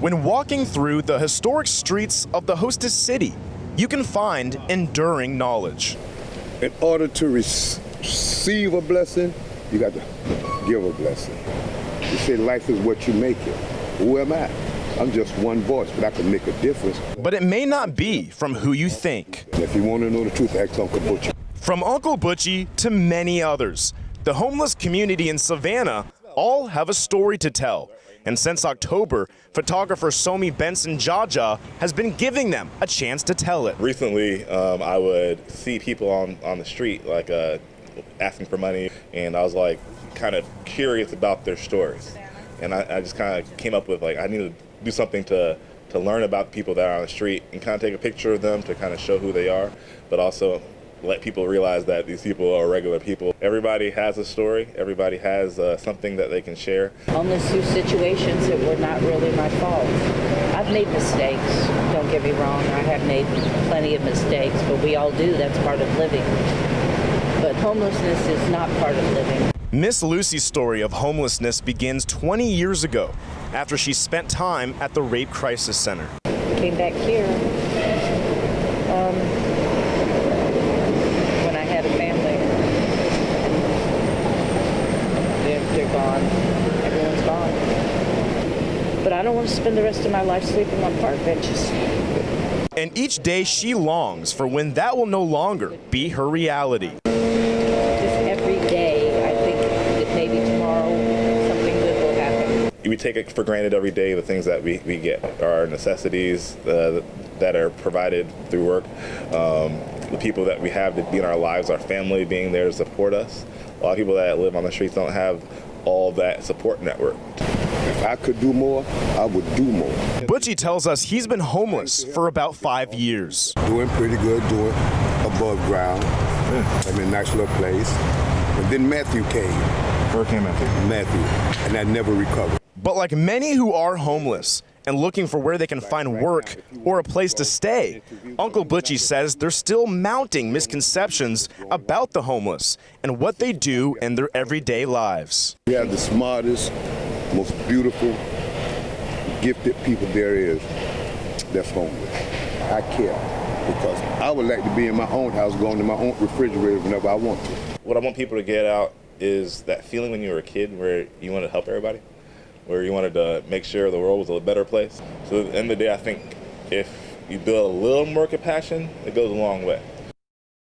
When walking through the historic streets of the hostess city, you can find enduring knowledge. In order to receive a blessing, you got to give a blessing. You say life is what you make it. Who am I? I'm just one voice, but I can make a difference. But it may not be from who you think. And if you want to know the truth, ask Uncle Butchie. From Uncle Butchie to many others, the homeless community in Savannah all have a story to tell. And since October, photographer Somi Benson Jaja has been giving them a chance to tell it. Recently, I would see people on the street like asking for money, and I was like kind of curious about their stories. And I just kind of came up with like I need to do something to learn about people that are on the street and kind of take a picture of them to kind of show who they are, but also let people realize that these people are regular people. Everybody has a story. Everybody has something that they can share. Homeless through situations that were not really my fault. I've made mistakes, don't get me wrong. I have made plenty of mistakes, but we all do. That's part of living. But homelessness is not part of living. Miss Lucy's story of homelessness begins 20 years ago after she spent time at the Rape Crisis Center. Came back here when I had a family. They're gone. Everyone's gone. But I don't want to spend the rest of my life sleeping on park benches. And each day she longs for when that will no longer be her reality. Just every day, I think that maybe tomorrow something good will happen. We take it for granted every day, the things that we get, our necessities that are provided through work, the people that we have to be in our lives, our family being there to support us. A lot of people that live on the streets don't have all that support network. If I could do more, I would do more. Butchie tells us he's been homeless for about 5 years. Doing pretty good, doing above ground. I'm in a nice little place. But then Matthew came. Hurricane Matthew. Matthew, and I never recovered. But like many who are homeless and looking for where they can find work or a place to stay, Uncle Butchie says there's still mounting misconceptions about the homeless and what they do in their everyday lives. We have the smartest, most beautiful, gifted people there is that's homeless. I care because I would like to be in my own house, going to my own refrigerator whenever I want to. What I want people to get out is that feeling when you were a kid where you wanted to help everybody, where you wanted to make sure the world was a better place. So at the end of the day, I think if you build a little more compassion, it goes a long way.